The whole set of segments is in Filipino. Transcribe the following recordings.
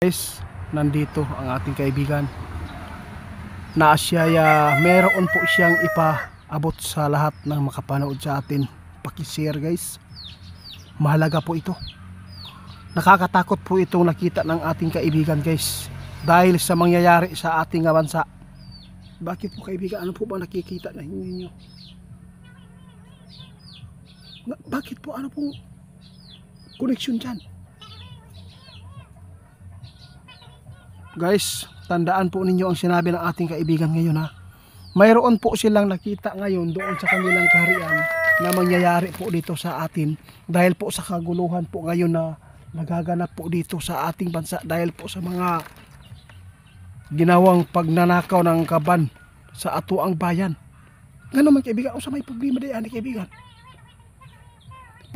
Guys, nandito ang ating kaibigan na siya meron po siyang ipaabot sa lahat ng makapanood sa atin. Paki-share guys, mahalaga po ito. Nakakatakot po itong nakita ng ating kaibigan guys, dahil sa mangyayari sa ating bansa. Bakit po kaibigan, ano po ba nakikita na ninyo? Bakit po, ano pong connection dyan? Guys, tandaan po ninyo ang sinabi ng ating kaibigan ngayon ha. Mayroon po silang nakita ngayon doon sa kanilang kaharian na mangyayari po dito sa atin, dahil po sa kaguluhan po ngayon na nagaganap po dito sa ating bansa, dahil po sa mga ginawang pagnanakaw ng kaban sa atuang bayan. Ganun man kaibigan, o sa may problema diyan kaibigan.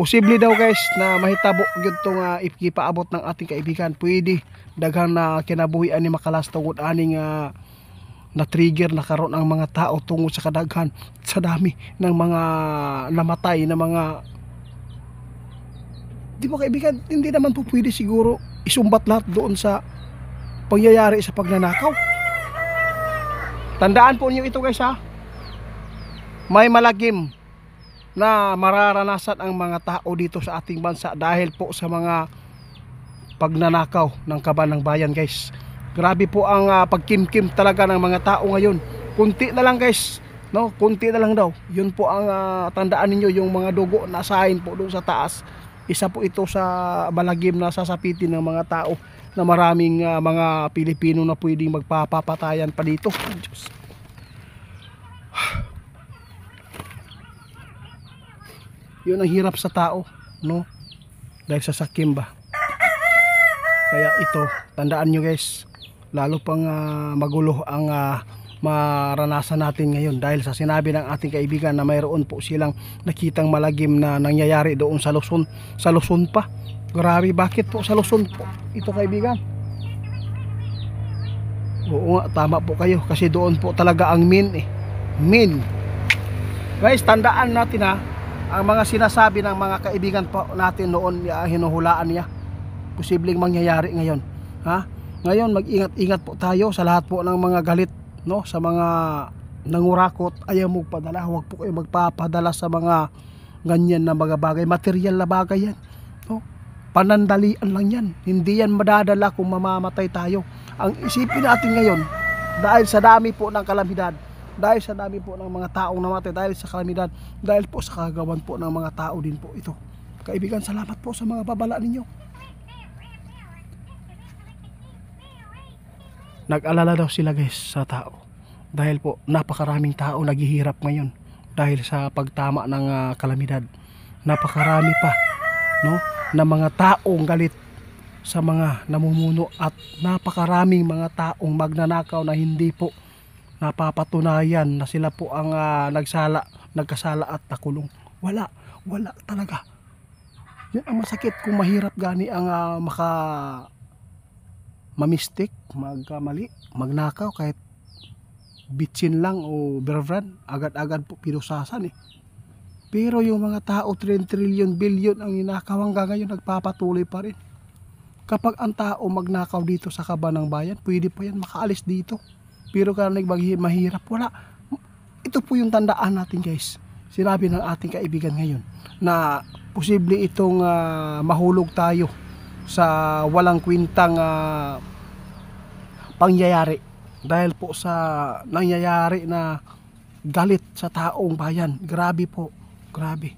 Posible daw guys na mahitabo gyud tong ipaabot ng ating kaibigan. Pwede daghang na kinabuhian ni makalas tungod aning na trigger na karon ang mga tao tungod sa kadaghan sa dami ng mga namatay na mga, di ba kaibigan, hindi naman po pwede siguro isumbat lahat doon sa pangyayari sa pagnanakaw. Tandaan po niyo ito guys ha. May malagim na mararanasan ang mga tao dito sa ating bansa dahil po sa mga pagnanakaw ng kaban ng bayan guys. Grabe po ang pagkimkim talaga ng mga tao ngayon. Kunti na lang guys, no? Kunti na lang daw. Yun po ang tandaan niyo, yung mga dugo na asahin po doon sa taas. Isa po ito sa malagim na sasapitin ng mga tao, na maraming mga Pilipino na pwedeng magpapapatayan pa dito. Diyos. Yun ang hirap sa tao, no? Dahil sa sakim ba. Kaya ito, tandaan nyo guys, lalo pang magulo ang maranasan natin ngayon dahil sa sinabi ng ating kaibigan na mayroon po silang nakitang malagim na nangyayari doon sa Luzon. Sa Luzon pa. Grabe, bakit po sa Luzon po ito kaibigan? Oo nga, tama po kayo, kasi doon po talaga ang min. Guys, tandaan natin ha, ang mga sinasabi ng mga kaibigan po natin noon, hinuhulaan niya, posibleng mangyayari ngayon ha. Ngayon mag-ingat-ingat po tayo sa lahat po ng mga galit, no, sa mga nangurakot. Ayaw mo padala, huwag po kayo magpapadala sa mga ganyan na mga bagay, material na bagay yan, no? Panandalian lang yan, hindi yan madadala kung mamamatay tayo. Ang isipin natin ngayon, dahil sa dami po ng kalamidad, dahil sa dami po ng mga taong namatay, dahil sa kalamidad, dahil po sa kagawan po ng mga tao din po ito. Kaibigan, salamat po sa mga babala ninyo. Nag-alala daw sila guys sa tao, dahil po napakaraming tao naghihirap ngayon dahil sa pagtama ng kalamidad. Napakarami pa, no, na mga taong galit sa mga namumuno, at napakaraming mga taong magnanakaw na hindi po napapatunayan na sila po ang nagkasala at nakulong. Wala talaga. Yan ang masakit, kung mahirap gani ang mamistik, magkamali, magnakaw, kahit bitsin lang o bervran, agad-agad po pinusasan Pero yung mga tao, trillion, billion ang ninakaw, hanggang ngayon nagpapatuloy pa rin. Kapag ang tao magnakaw dito sa kaban ng bayan, pwede pa yan makaalis dito. Pero kaya mahirap, wala. Ito po yung tandaan natin guys. Sinabi ng ating kaibigan ngayon na posible itong mahulog tayo sa walang kwintang pangyayari dahil po sa nangyayari na galit sa taong bayan. Grabe po, grabe.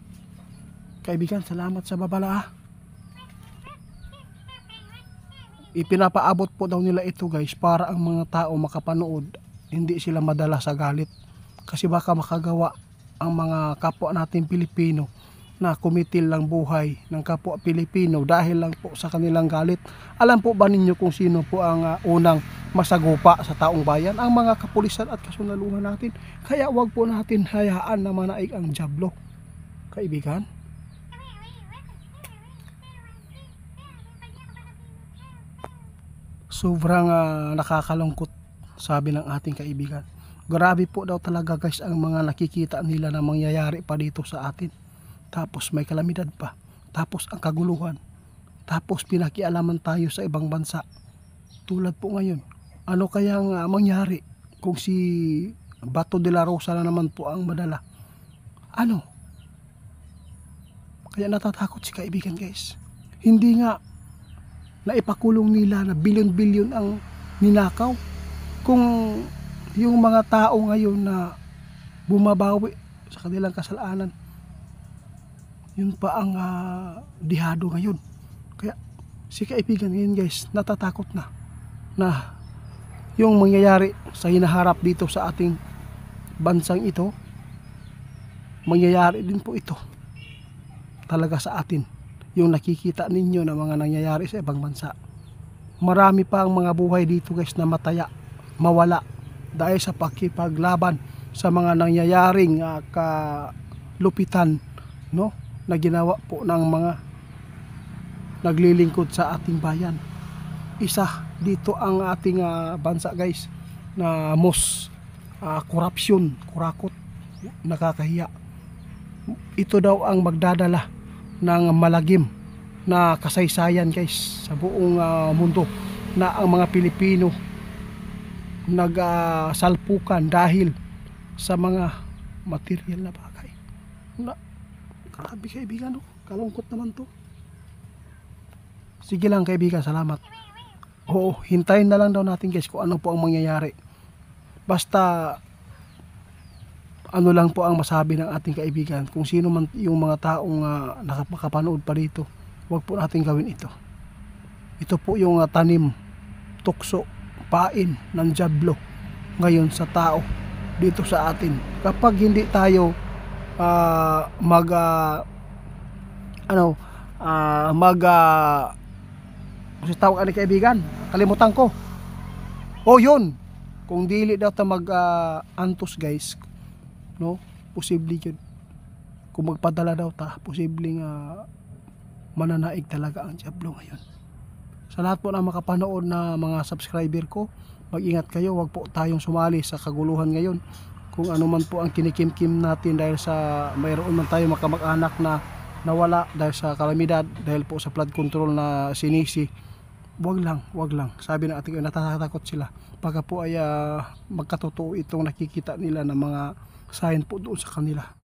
Kaibigan, salamat sa babala. Ipinapaabot po daw nila ito guys para ang mga tao makapanood, hindi sila madala sa galit, kasi baka makagawa ang mga kapwa natin Pilipino na kumitil lang buhay ng kapwa Pilipino dahil lang po sa kanilang galit. Alam po ba ninyo kung sino po ang unang masagupa sa taong bayan? Ang mga kapulisan at kasunaluhan natin. Kaya wag po natin hayaan na manaig ang dyablo, kaibigan. Sobrang nakakalungkot, sabi ng ating kaibigan. Grabe po daw talaga guys ang mga nakikita nila na mangyayari pa dito sa atin. Tapos may kalamidad pa, tapos ang kaguluhan, tapos pinakialaman tayo sa ibang bansa. Tulad po ngayon, ano kayang mangyari kung si Bato de la Rosa na naman po ang madala? Ano? Kaya natatakot si kaibigan guys. Hindi nga naipakulong nila na bilyon-bilyon ang ninakaw. Kung yung mga tao ngayon na bumabawi sa kanilang kasalanan, yun pa ang dihado ngayon. Kaya si kaibigan ngayon guys, natatakot na yung mangyayari sa hinaharap dito sa ating bansang ito, mangyayari din po ito talaga sa atin. Yung nakikita ninyo na mga nangyayari sa ibang bansa, marami pa ang mga buhay dito guys na mataya, mawala dahil sa pakipaglaban sa mga nangyayaring kalupitan, no, na ginawa po ng mga naglilingkod sa ating bayan. Isa dito ang ating bansa guys na most corruption, kurakot, nakakahiya. Ito daw ang magdadala ng malagim na kasaysayan guys sa buong mundo, na ang mga Pilipino nagsalpukan dahil sa mga material na bagay. Grabe kaibigan, no? Kalungkot naman to. Sige lang kaibigan, salamat. Oo, hintayin na lang daw natin guys kung ano po ang mangyayari. Basta ano lang po ang masabi ng ating kaibigan, kung sino man yung mga taong nakapanood pa dito, huwag po natin gawin ito. Ito po yung tanim, tukso, pain ng dyablo ngayon sa tao dito sa atin. Kapag hindi tayo kasi tawag ani kaibigan, kalimutan ko. Oh yun, kung dili daw ta antos guys, no, posible yun. Kung magpadala daw ta, posibleng mananaig talaga ang dyablo ngayon. Sa lahat po na makapanood na mga subscriber ko, mag-ingat kayo, wag po tayong sumali sa kaguluhan ngayon. Kung ano man po ang kinikimkim natin dahil sa mayroon man tayo makamag-anak na nawala dahil sa kalamidad, dahil po sa flood control na sinisi, wag lang. Sabi ng ating natatakot sila baka po ay magkatotoo itong nakikita nila ng mga sign po doon sa kanila.